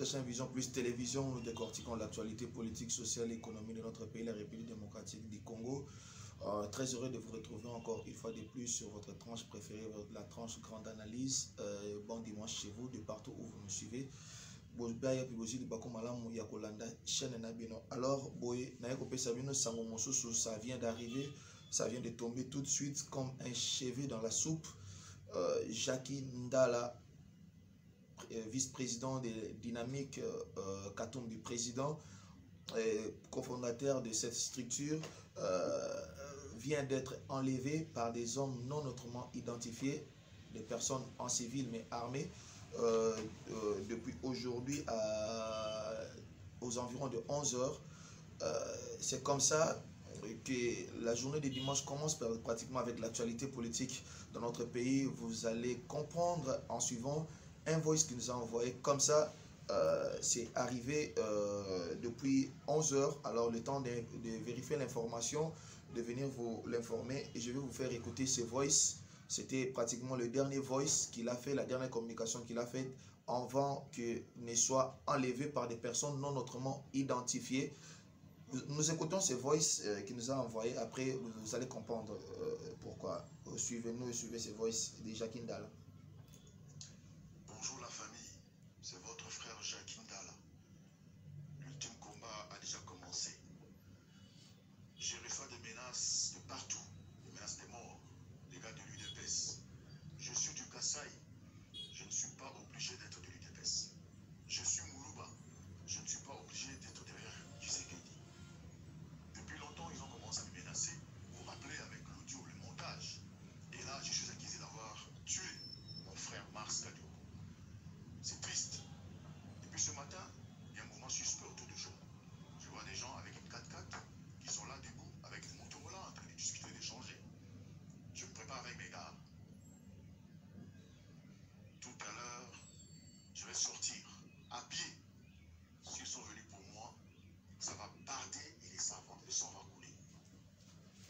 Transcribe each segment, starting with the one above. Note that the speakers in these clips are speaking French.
votre chaîne Vision Plus Télévision, nous décortiquons l'actualité politique, sociale et économique de notre pays, la République démocratique du Congo. Très heureux de vous retrouver encore une fois de plus sur votre tranche préférée, la tranche grande analyse. Bon dimanche chez vous, de partout où vous nous suivez. Alors, ça vient d'arriver, ça vient de tomber tout de suite comme un cheveu dans la soupe. Jackie Ndala, vice-président de Dynamique Katumbi, président, cofondateur de cette structure, vient d'être enlevé par des hommes non autrement identifiés, des personnes en civil mais armées, depuis aujourd'hui aux environs de 11 heures. C'est comme ça que la journée de dimanche commence pratiquement avec l'actualité politique dans notre pays. Vous allez comprendre en suivant un voice qui nous a envoyé comme ça. C'est arrivé depuis 11 heures. Alors le temps de vérifier l'information, de venir vous l'informer, et je vais vous faire écouter ce voice. C'était pratiquement le dernier voice qu'il a fait, la dernière communication qu'il a faite avant que ne soit enlevé par des personnes non autrement identifiées. Nous écoutons ce voice qu'il nous a envoyé. Après, vous allez comprendre pourquoi. Suivez-nous et suivez ce voice de Jackie Ndala. Bonjour la famille, c'est votre frère Jackie Ndala. L'ultime combat a déjà commencé. J'ai reçu des menaces de partout, des menaces de mort, les gars de l'UDPS. Je suis du Kasaï, je ne suis pas obligé d'être de l'UDPS. Je suis Moulouba, je ne suis pas obligé d'être derrière Tshisekedi. Depuis longtemps, ils ont commencé à me menacer. Vous vous rappelez avec l'audio, le montage. Et là, je suis accusé d'avoir tué mon frère Mars Kadio. C'est triste. Depuis ce matin, il y a un mouvement suspect autour de Jean. Je vois des gens avec une 4x4 qui sont là debout, avec des motorollas en train de discuter, d'échanger. Je me prépare avec mes gars. Tout à l'heure, je vais sortir à pied. S'ils sont venus pour moi, ça va barder et le sang va couler.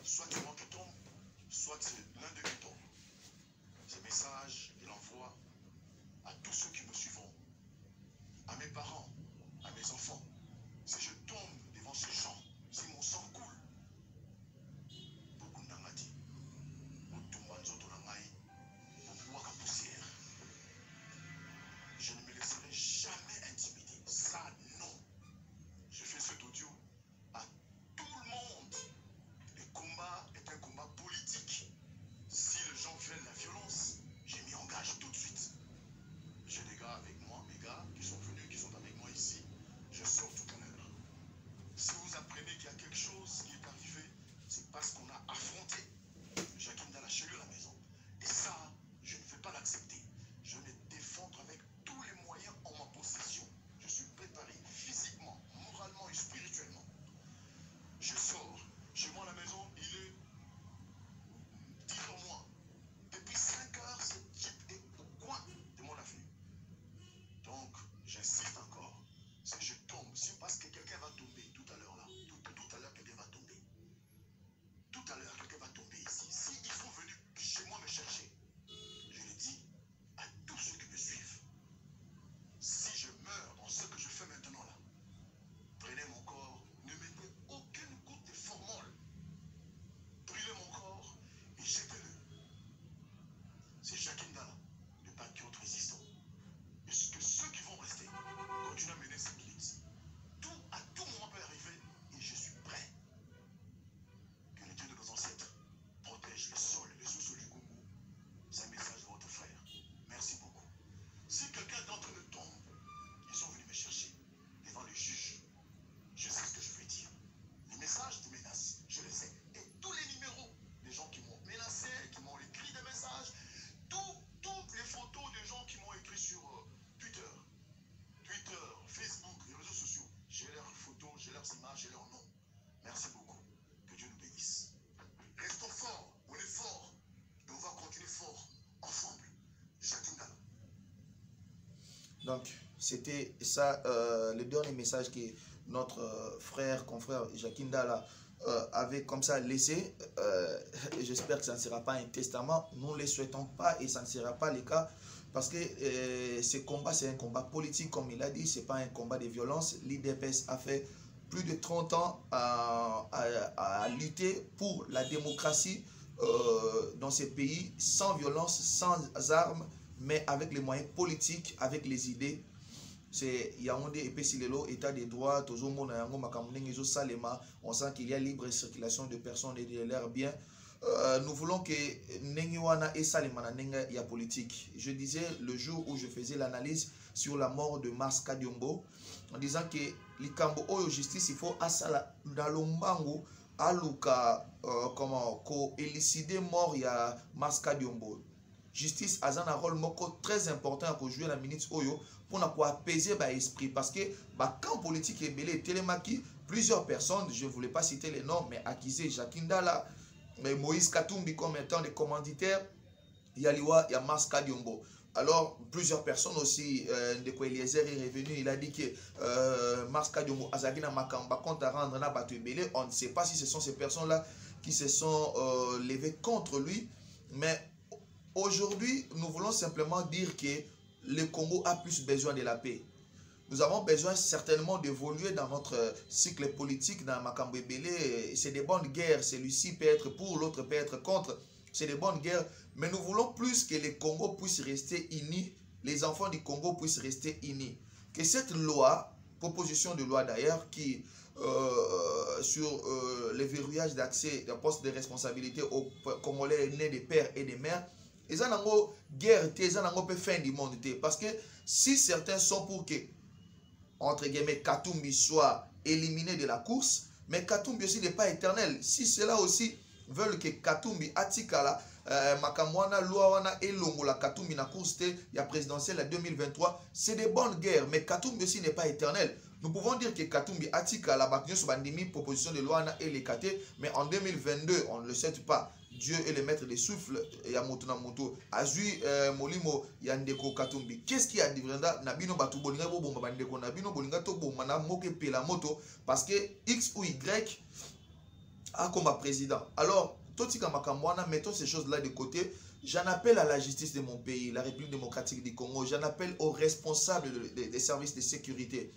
Soit c'est moi qui tombe, soit c'est l'un de qui tombe. Ce message, il envoie à tous ceux qui me suivront, à mes parents, à mes enfants. Si je tombe devant ces gens, si mon sang coule, beaucoup d'angati, poussière. Je ne me laisserai jamais intimider. Ça, non. Je fais cet audio à tout le monde. Le combat est un combat politique. Si les gens veulent la violence, je m'y engage tout de suite. J'ai des gars avec moi, mes gars qui sont venus, qui sont avec moi ici. Je sors tout à l'heure. Si vous apprenez qu'il y a quelque chose qui est arrivé, c'est parce qu'on a affronté Jackie Ndala chez lui à la maison. Et ça, je ne vais pas l'accepter. Je vais me défendre avec tous les moyens en ma possession. Je suis préparé physiquement, moralement et spirituellement. Je sors. Chez moi à la maison, il est 10h moins. Depuis 5 heures, ce type est au coin de mon avenue. Donc, j'insiste encore. Si je tombe, c'est parce que quelqu'un va tomber tout à l'heure là. Tout à l'heure, quelqu'un va tomber. Tout à l'heure, quelqu'un va tomber ici. Si ils sont venus chez moi me chercher, je le dis à tous ceux qui me suivent. Si je meurs dans ce que je fais maintenant là, prenez mon corps, ne mettez aucune goutte de formol. Brûlez mon corps et jetez-le. C'est Jackie Ndala, le patriote résistant. Et que ceux qui vont rester continuent à mener cette lutte. À tout moment peut arriver et je suis prêt. Que le Dieu de nos ancêtres protège le sol et le sous-sol du Congo. C'est un message de votre frère. Merci beaucoup. Si quelqu'un d'entre eux tombe, ils sont venus me chercher devant le juge. Je sais ce que je veux dire. Les messages de menaces, je les sais. Et tous les numéros des gens qui m'ont menacé, qui m'ont écrit des messages, toutes les photos des gens qui m'ont écrit sur Twitter, Facebook, les réseaux sociaux. J'ai leurs photos, j'ai leurs images, j'ai leurs noms. Merci beaucoup. Que Dieu nous bénisse. Restons forts, on est forts. Et on va continuer fort, ensemble. Jackie Ndala. Donc, c'était ça, le dernier message que notre frère, confrère Jackie Ndala avait comme ça laissé. J'espère que ça ne sera pas un testament. Nous ne le souhaitons pas et ça ne sera pas le cas. parce que ce combat, c'est un combat politique, comme il a dit, c'est pas un combat de violence. L'IDPS a fait plus de 30 ans à lutter pour la démocratie dans ces pays, sans violence, sans armes, mais avec les moyens politiques, avec les idées. C'est Yaoundé et Pessilelo, état des droits, on sent qu'il y a libre circulation de personnes et de leurs biens. Nous voulons que Nengiwana et Salimana Nenga y a politique. Je disais le jour où je faisais l'analyse sur la mort de Mars Kadiombo, en disant que Likambo Oyo Justice, il faut Asala Dalombango, Aluka, comment, ko élucider mort il y a Mars Kadiombo. Justice a un rôle très important pour jouer la minute Oyo pour apaiser l'esprit. Parce que quand politique est belé, Télémaki, plusieurs personnes, je ne voulais pas citer les noms, mais accusé Jacques Ndala, mais Moïse Katumbi comme étant des commanditaires, il y a Liwa, il y a Mars Kadiombo. Alors, plusieurs personnes aussi, de quoi Eliezer est revenu, il a dit que Mars Kadiombo, Azagina Makamba, compte à rendre na Batu Belé, on ne sait pas si ce sont ces personnes-là qui se sont levées contre lui, mais aujourd'hui, nous voulons simplement dire que le Congo a plus besoin de la paix. Nous avons besoin certainement d'évoluer dans notre cycle politique dans Makambo Ebele. C'est des bonnes guerres. Celui-ci peut être pour, l'autre peut être contre. C'est des bonnes guerres. Mais nous voulons plus que le Congo puisse rester uni. Les enfants du Congo puissent rester unis. Que cette loi, proposition de loi d'ailleurs, qui sur le verrouillage d'accès d'un poste de responsabilité aux Congolais nés des pères et des mères, ils ont une guerre, ils ont une fin du monde. Parce que si certains sont pour que, entre guillemets, Katumbi soit éliminé de la course, mais Katumbi aussi n'est pas éternel. Si cela aussi veulent que Katumbi atikala, Makamwana, Luawana et Longo, la Katumbi na course, il y a présidentielle à 2023, c'est des bonnes guerres, mais Katumbi aussi n'est pas éternel. Nous pouvons dire que Katumbi atikala, Baknyo Subandimi, proposition de Luana et les KT, mais en 2022, on ne le sait pas. Dieu est le maître des souffles, Yamoto Namoto, Azui Molimo, Yandeko Katumbi. Qu'est-ce qui a dit Nabino Batu Bolinga Bomba Bandeko, Nabino Bolinga Tobo, Mana Moke Pela Moto, parce que X ou Y a comme président. Alors, Totika Makamwana, mettons ces choses-là de côté. J'en appelle à la justice de mon pays, la République démocratique du Congo. J'en appelle aux responsables des services de sécurité.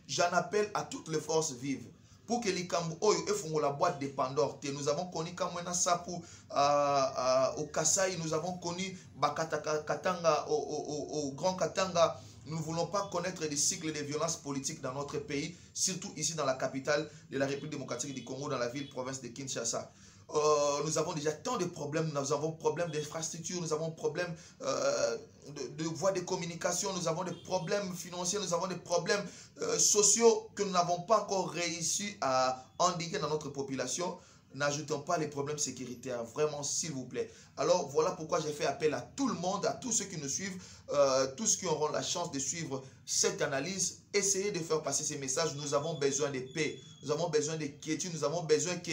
J'en appelle à toutes les forces vives. Pour que les Kamboyo font la boîte de Pandore. Nous avons connu Kamwena Sapu au Kasai, nous avons connu Katanga au Grand Katanga. Nous ne voulons pas connaître des cycles de violence politique dans notre pays, surtout ici dans la capitale de la République démocratique du Congo, dans la ville-province de Kinshasa. Nous avons déjà tant de problèmes, nous avons problèmes d'infrastructure, nous avons problèmes de voies de communication, nous avons des problèmes financiers, nous avons des problèmes sociaux que nous n'avons pas encore réussi à endiguer dans notre population. N'ajoutons pas les problèmes sécuritaires, vraiment s'il vous plaît. Alors voilà pourquoi j'ai fait appel à tout le monde, à tous ceux qui nous suivent, tous ceux qui auront la chance de suivre cette analyse. Essayez de faire passer ces messages. Nous avons besoin de paix, nous avons besoin de quiétude, nous avons besoin que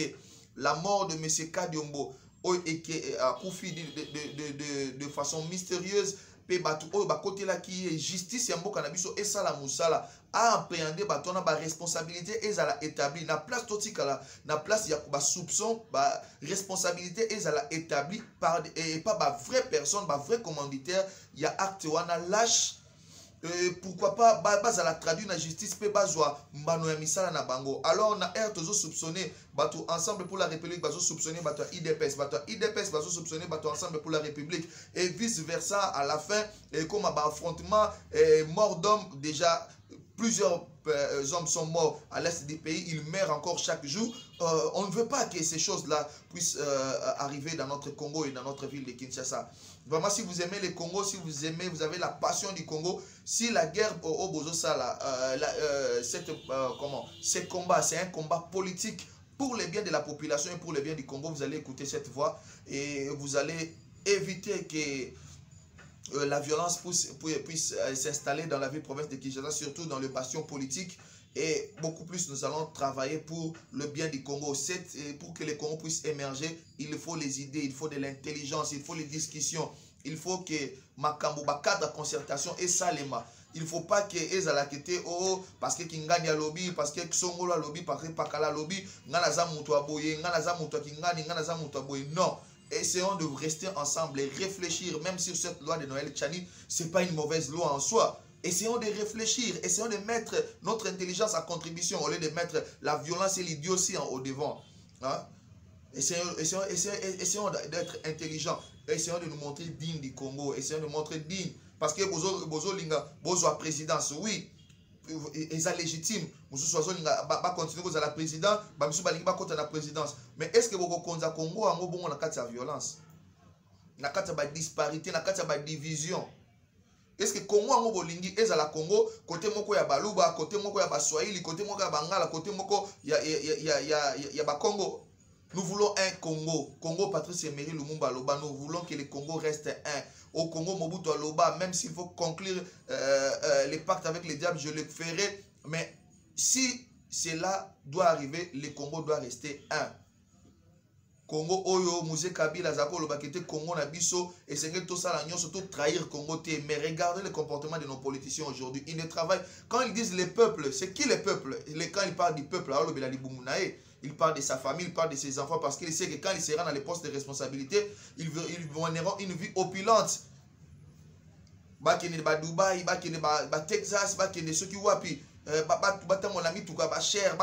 la mort de M. Kadiombo a conflit de façon mystérieuse. Côté là qui est justice yambo canabiso et ça la moussala a appréhendé batona ba responsabilité et ça la établi na place totikala na place ya ba soupçon ba responsabilité et ça la établi par et pas ba vraie personne ba vrai commanditaire ya acte wana lâche. Pourquoi pas base à la traduire la justice peut bazwa mbano ya misala na bango. Alors na air tozo soupçonner bato ensemble pour la République bazo soupçonner bato IDPS bazo soupçonner bato ensemble pour la République et vice versa à la fin et comme un affrontement mort d'hommes déjà. Plusieurs hommes sont morts à l'est du pays, ils meurent encore chaque jour. On ne veut pas que ces choses-là puissent arriver dans notre Congo et dans notre ville de Kinshasa. Vraiment, si vous aimez le Congo, si vous aimez, vous avez la passion du Congo, si la guerre au Bozosala, ce combat, c'est un combat politique pour le bien de la population et pour le bien du Congo, vous allez écouter cette voix et vous allez éviter que la violence puisse s'installer dans la ville-province de Kinshasa, surtout dans le bastion politique. Et beaucoup plus, nous allons travailler pour le bien du Congo. Pour que le Congo puisse émerger, il faut les idées, il faut de l'intelligence, il faut les discussions. Il faut que Makambo, cadre de concertation et Salema. Il ne faut pas que Ezala kete parce que Kingani a lobby, parce que Songolo a lobby, parce que Pakala lobby, Nganaza Mutu aboye, Nganaza Mutu Kingani, Nganaza Mutu aboye. Non. essayons de rester ensemble et réfléchir, même si cette loi de Noël Tchani, ce n'est pas une mauvaise loi en soi. Essayons de réfléchir, essayons de mettre notre intelligence à contribution au lieu de mettre la violence et l'idiotie au devant. Hein? Essayons d'être intelligents. Essayons de nous montrer dignes du Congo. Essayons de nous montrer dignes. Parce que Bozo Linga, Bozo a présidence, oui. Ils sont légitimes. Bozo va continuer à la présidence. Bozo va continuer à la présidence. Mais est-ce que Bozo Konza Congo a une violence? Il y a une disparité, il y a une division. Est-ce que Congo a bolingi ezala Congo côté moko ya Baluba, côté moko ya Baswahili, côté moko ya Bangala, côté moko ya Bakongo? Nous voulons un Congo. Congo Patrice Emery Lumumba Loba, nous voulons que le Congo reste un. Au Congo Mobutu Loba, même s'il faut conclure les pactes avec les diables, je le ferai. Mais si cela doit arriver, le Congo doit rester un. Congo Oyo, Mouzé Kabila, Zako, Lobakete, Congo Nabiso, et c'est que tout ça, l'agnon, surtout trahir Congo. Mais regardez le comportement de nos politiciens aujourd'hui. Ils ne travaillent. Quand ils disent les peuples, c'est qui les peuples? Quand ils parlent du peuple, alors il parle de sa famille, il parle de ses enfants, parce qu'il sait que quand il sera dans les postes de responsabilité, ils mèneront une vie opulente. Bakene ba Dubaï, bakene ba Texas, bakene ceux qui wapi, mon ami tout cas, cher,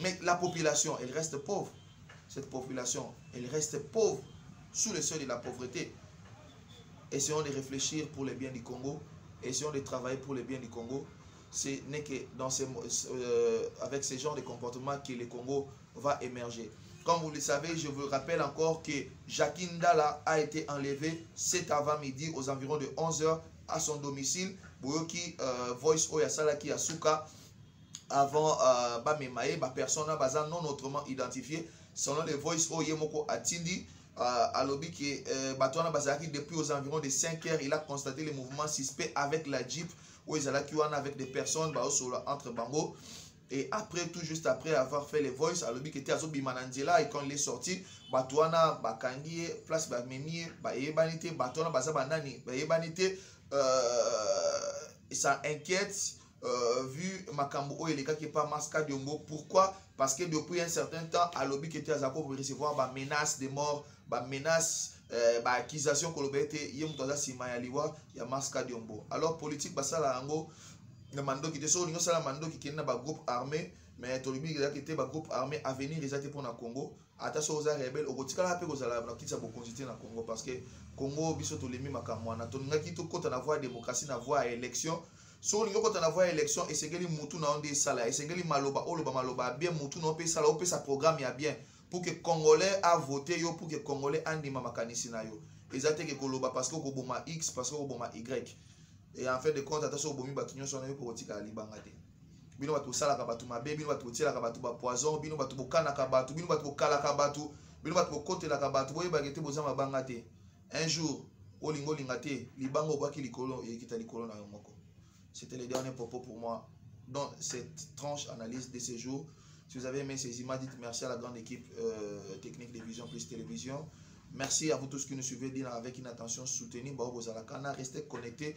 mais la population, elle reste pauvre. Cette population, elle reste pauvre, sous le seuil de la pauvreté. Essayons de réfléchir pour le bien du Congo. Essayons de travailler pour le bien du Congo. Ce n'est que avec ce genre de comportement que le Congo va émerger. Comme vous le savez, je vous rappelle encore que Jackie Ndala a été enlevé cet avant-midi aux environs de 11 h à son domicile. Boyoki Voice Oyasala qui a Souka. Avant personne non autrement identifié selon les voice Oyemoko Atindi alobi que Batouana Bazaki depuis aux environs de 5 h il a constaté les mouvements suspects avec la Jeep où ils allaient avec des personnes entre Bango. Et après, tout juste après avoir fait les voice, alobi qui était à Zobimanandela et quand il est sorti, Batouana Bakangi place Bamemi Bayebanité Batouana Bazabanani Bayebanité ça inquiète. Vu Makambo et les gars qui pas Maska Diombo. Pourquoi? Parce que depuis un certain temps, à lobby qui était à Zako pour recevoir des menaces de mort, des menaces, des accusations que l'on a été, il y a Maska Diombo. Alors, politique, ça là, le mando qui était sur l'union, c'est le mando qui est dans un groupe armé, mais tout le monde qui était un groupe armé à venir les pour le Congo. Attention aux rebelles, au quotidien, la paix aux Arabes, qui s'est constitué dans le Congo parce que Congo, biso tout les mêmes Makamwana. Tout le monde qui tout compte la voie démocratie, la voie élection. So quand on a voie élection et c'est que les moutou na onde sala et c'est que les maloba bien moutou na pe sala pe sa programme ya bien pour que congolais a voté yo pour que congolais andima makanisi na yo ezate que koloba parce que ko boma x parce que ko boma y et en fait de compte attention bomi batunyo so na yo pour tika libanga te bino batu sala ka batu mabe bino batu tila ka batu ba poison bino batu bokana ka batu bino batu kala ka batu bino batu kotela ka batu boye bagete bozama banga te un jour olingo lingate libango bwaki likolo et kita likolo na yo moko. C'était les derniers propos pour moi dans cette tranche analyse de ces jours. Si vous avez aimé ces images, dites merci à la grande équipe technique de Vision Plus Télévision. Merci à vous tous qui nous suivez avec une attention soutenue. Restez connectés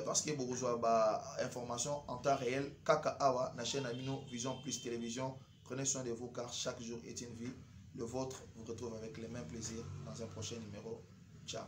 parce que vous avez des informations en temps réel. Kaka Awa, la chaîne Amino Vision Plus Télévision. Prenez soin de vous car chaque jour est une vie. Le vôtre vous retrouve avec les mêmes plaisirs dans un prochain numéro. Ciao.